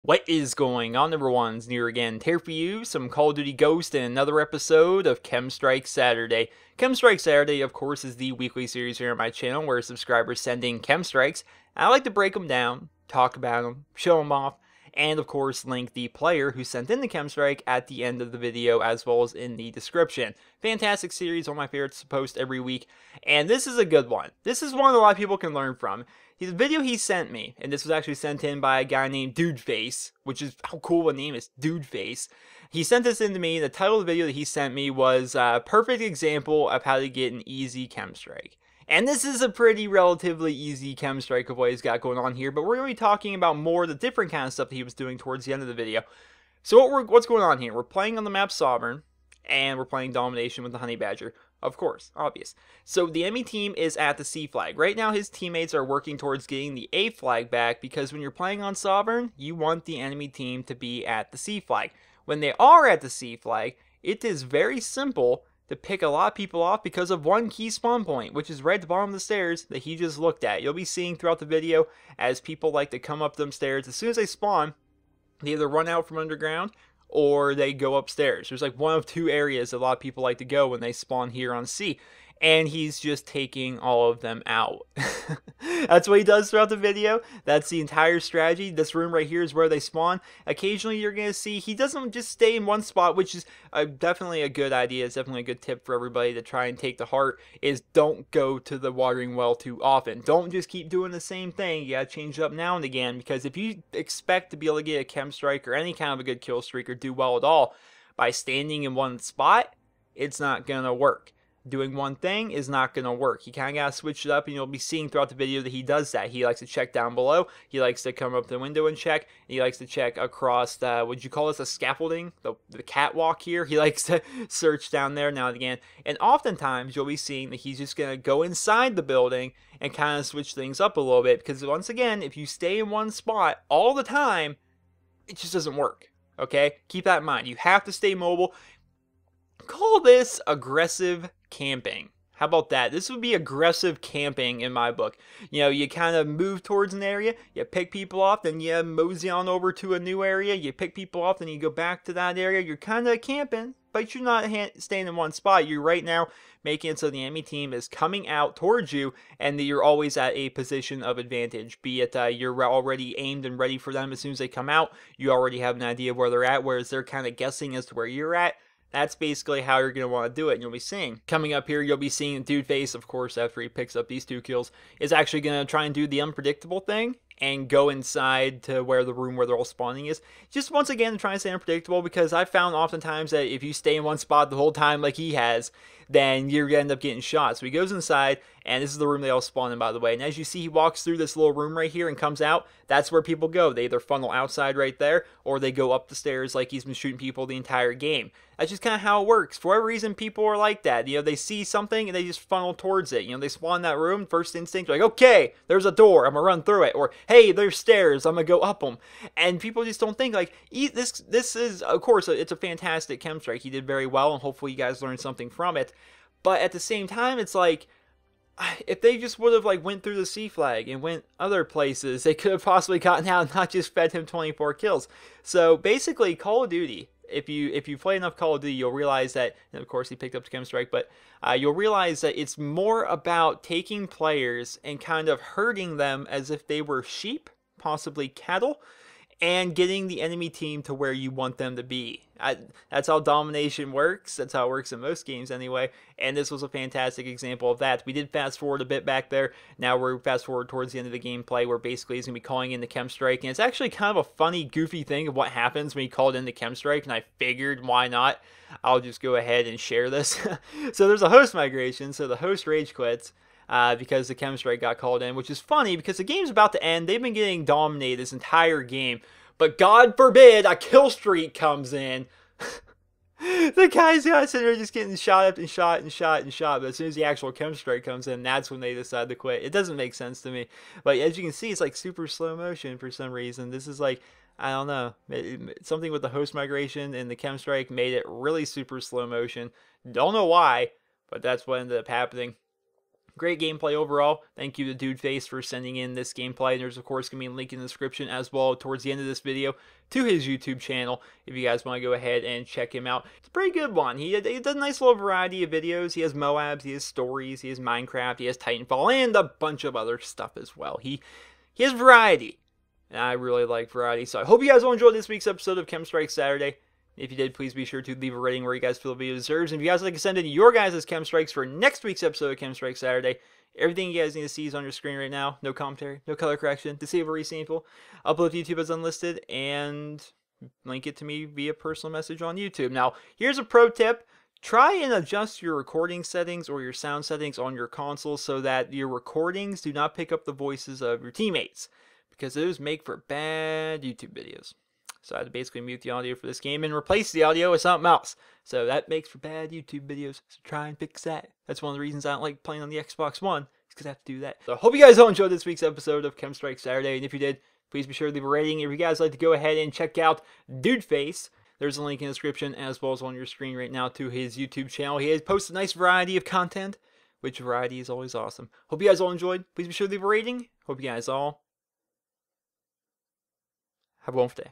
What is going on, everyone's Near again, here for you, some Call of Duty Ghost and another episode of KEM Strike Saturday. KEM Strike Saturday, of course, is the weekly series here on my channel where subscribers send in KEM Strikes. I like to break them down, talk about them, show them off, and of course link the player who sent in the KEM Strike at the end of the video as well as in the description. Fantastic series, one of my favorites to post every week, and this is a good one. This is one that a lot of people can learn from. The video he sent me, and this was actually sent in by a guy named Dudeface, which is how cool a name is, Dudeface. He sent this in to me. The title of the video that he sent me was a perfect example of how to get an easy KEM Strike. And this is a pretty relatively easy KEM Strike of what he's got going on here, but we're going to be talking about more of the different kind of stuff that he was doing towards the end of the video. So what's going on here? We're playing on the map Sovereign, and we're playing Domination with the Honey Badger. Of course, obvious. So the enemy team is at the C flag. Right now his teammates are working towards getting the A flag back because when you're playing on Sovereign, you want the enemy team to be at the C flag. When they are at the C flag, it is very simple to pick a lot of people off because of one key spawn point, which is right at the bottom of the stairs that he just looked at. You'll be seeing throughout the video as people like to come up them stairs. As soon as they spawn, they either run out from underground or they go upstairs. There's like one of two areas a lot of people like to go when they spawn here on C. And he's just taking all of them out. That's what he does throughout the video. That's the entire strategy. This room right here is where they spawn. Occasionally you're going to see he doesn't just stay in one spot, which is definitely a good idea. It's definitely a good tip for everybody to try and take to heart, is don't go to the watering well too often. Don't just keep doing the same thing. You got to change it up now and again, because if you expect to be able to get a KEM Strike or any kind of a good kill streak or do well at all by standing in one spot, it's not going to work. Doing one thing is not going to work. You kind of got to switch it up, and you'll be seeing throughout the video that he does that. He likes to check down below. He likes to come up the window and check. And he likes to check across the, would you call this a scaffolding? The catwalk here. He likes to search down there now and again. And oftentimes, you'll be seeing that he's just going to go inside the building and kind of switch things up a little bit. Because once again, if you stay in one spot all the time, it just doesn't work. Okay? Keep that in mind. You have to stay mobile. Call this aggressive camping. How about that? This would be aggressive camping in my book. You know, you kind of move towards an area, you pick people off, then you mosey on over to a new area, you pick people off, then you go back to that area. You're kind of camping, but you're not staying in one spot. You're right now making it so the enemy team is coming out towards you, and that you're always at a position of advantage. Be it you're already aimed and ready for them as soon as they come out. You already have an idea of where they're at, whereas they're kind of guessing as to where you're at. That's basically how you're going to want to do it. And you'll be seeing, coming up here, you'll be seeing Dudeface, of course, after he picks up these 2 kills, is actually going to try and do the unpredictable thing and go inside to where the room where they're all spawning is. Just once again, trying to stay unpredictable, because I found oftentimes that if you stay in one spot the whole time like he has, then you're going to end up getting shot. So he goes inside, and this is the room they all spawn in, by the way. And as you see, he walks through this little room right here and comes out. That's where people go. They either funnel outside right there, or they go up the stairs like he's been shooting people the entire game. That's just kind of how it works. For whatever reason, people are like that. You know, they see something and they just funnel towards it. You know, they spawn in that room, first instinct, like, okay, there's a door, I'm gonna run through it. Or, hey, there's stairs, I'm gonna go up them. And people just don't think, like, this is, of course, it's a fantastic KEM Strike. He did very well, and hopefully you guys learned something from it. But at the same time, it's like, if they just would have, like, went through the C flag and went other places, they could have possibly gotten out and not just fed him 24 kills. So basically, Call of Duty, if you play enough Call of Duty, you'll realize that, and of course he picked up the KEM Strike, but you'll realize that it's more about taking players and kind of herding them as if they were sheep, possibly cattle, and getting the enemy team to where you want them to be. That's how domination works. That's how it works in most games anyway. And this was a fantastic example of that. We did fast forward a bit back there. Now we're fast forward towards the end of the gameplay, where basically he's going to be calling in the KEM Strike. And it's actually kind of a funny, goofy thing of what happens when he called in the KEM Strike. And I figured, why not? I'll just go ahead and share this. So there's a host migration. So the host rage quits. Because the KEM Strike got called in, which is funny because the game's about to end. They've been getting dominated this entire game, but God forbid a kill streak comes in. The guy's got sitting there just getting shot up and shot and shot and shot, but as soon as the actual KEM Strike comes in, that's when they decide to quit. It doesn't make sense to me, but as you can see, it's like super slow motion for some reason. This is like, I don't know, something with the host migration and the KEM Strike made it really super slow motion. Don't know why, but that's what ended up happening. Great gameplay overall. Thank you to Dude Face for sending in this gameplay. There's, of course, going to be a link in the description as well towards the end of this video to his YouTube channel if you guys want to go ahead and check him out. It's a pretty good one. He does a nice little variety of videos. He has Moabs, he has stories, he has Minecraft, he has Titanfall, and a bunch of other stuff as well. He has variety, and I really like variety. So I hope you guys will enjoy this week's episode of KEM Strike Saturday. If you did, please be sure to leave a rating where you guys feel the video deserves. And if you guys would like to send in your guys' KEM Strikes for next week's episode of KEM Strike Saturday, everything you guys need to see is on your screen right now. No commentary, no color correction, disable resample, upload to YouTube as unlisted, and link it to me via personal message on YouTube. Now, here's a pro tip. Try and adjust your recording settings or your sound settings on your console so that your recordings do not pick up the voices of your teammates, because those make for bad YouTube videos. So I had to basically mute the audio for this game and replace the audio with something else. So that makes for bad YouTube videos. So try and fix that. That's one of the reasons I don't like playing on the Xbox One. Is because I have to do that. So I hope you guys all enjoyed this week's episode of KEM Strike Saturday. And if you did, please be sure to leave a rating. If you guys like to go ahead and check out Dude Face, there's a link in the description as well as on your screen right now to his YouTube channel. He has posted a nice variety of content, which variety is always awesome. Hope you guys all enjoyed. Please be sure to leave a rating. Hope you guys all have a wonderful day.